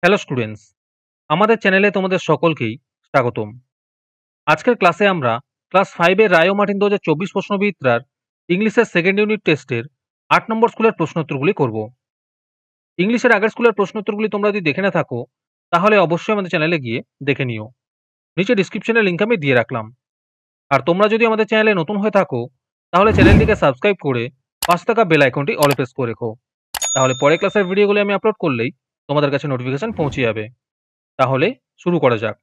Hello students, আমাদের চ্যানেলে তোমাদের সকলকেই স্বাগতম। আজকের ক্লাসে আমরা ক্লাস 5 এর রায় ও মার্টিন 2024 প্রশ্নবিদ্যার ইংলিশের সেকেন্ড ইউনিট টেস্টের 8 নম্বর স্কুলের প্রশ্নোত্তরগুলি করব। ইংলিশের আগের স্কুলের প্রশ্নোত্তরগুলি তোমরা যদি দেখে না থাকো তাহলে অবশ্যই আমাদের চ্যানেলে গিয়ে দেখে নিও। নিচে ডিসক্রিপশনে লিংক আমি দিয়ে রাখলাম। আর তোমরা যদি আমাদের চ্যানেলে নতুন হয়ে থাকো তাহলে চ্যানেলটিকে সাবস্ক্রাইব করে পাশে থাকা বেল আইকনটি অলে প্রেস করে রেখো। তাহলে পরের ক্লাসের ভিডিওগুলি আমি আপলোড করলেই তোমাদের কাছে নোটিফিকেশন পৌঁছে যাবে। তাহলে শুরু করা যাক।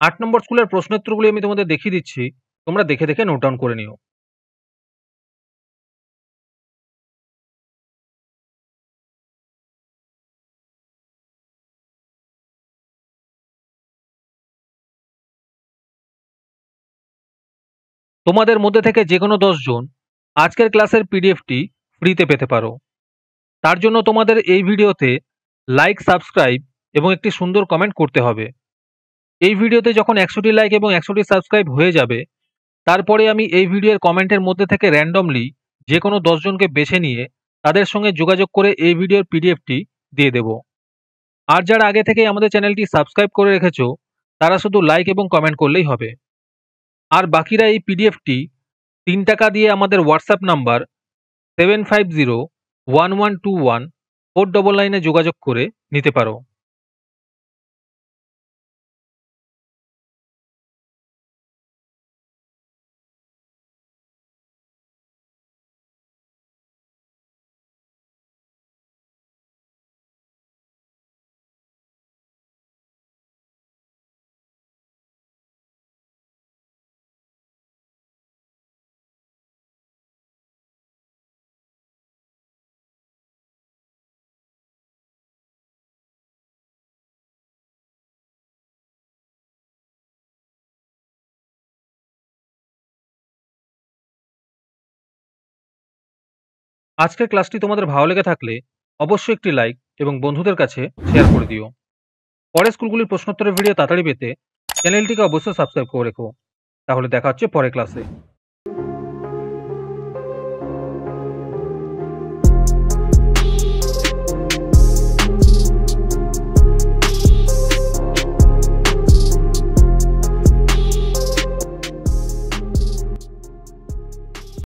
8 নম্বর স্কুলের প্রশ্নোত্তরগুলি আমি তোমাদের দেখিয়ে দিচ্ছি। তোমরা দেখে দেখে নোট ডাউন করে নিও। তোমাদের মধ্যে থেকে যে কোনো 10 জন আজকের ক্লাসের পিডিএফটি ফ্রিতে পেতে পারো। তার জন্য তোমাদের এই ভিডিওতে লাইক, সাবস্ক্রাইব এবং একটি সুন্দর কমেন্ট করতে হবে। এই ভিডিওতে যখন 100টি লাইক এবং 100টি সাবস্ক্রাইব হয়ে যাবে, তারপরে আমি এই ভিডিওর কমেন্টের মধ্যে থেকে র্যান্ডমলি যে কোনো 10 জনকে বেছে নিয়ে তাদের সঙ্গে যোগাযোগ করে এই ভিডিওর পিডিএফটি দিয়ে দেব। আর যারা আগে থেকেই আমাদের চ্যানেলটি সাবস্ক্রাইব করে রেখেছো তারা শুধু লাইক এবং কমেন্ট করলেই হবে। আর বাকিরা এই পিডিএফটি 3 টাকা দিয়ে আমাদের হোয়াটসঅ্যাপ নাম্বার 7501121499 যোগাযোগ করে নিতে পারো। আজকের ক্লাসটি তোমাদের ভালো লেগে থাকলে অবশ্যই একটি লাইক এবং বন্ধুদের কাছে শেয়ার করে দিও। পরের স্কুলগুলির প্রশ্নোত্তরের ভিডিও তাড়াতাড়ি পেতে চ্যানেলটিকে অবশ্যই সাবস্ক্রাইব করে রেখো। তাহলে দেখা হচ্ছে পরের ক্লাসে।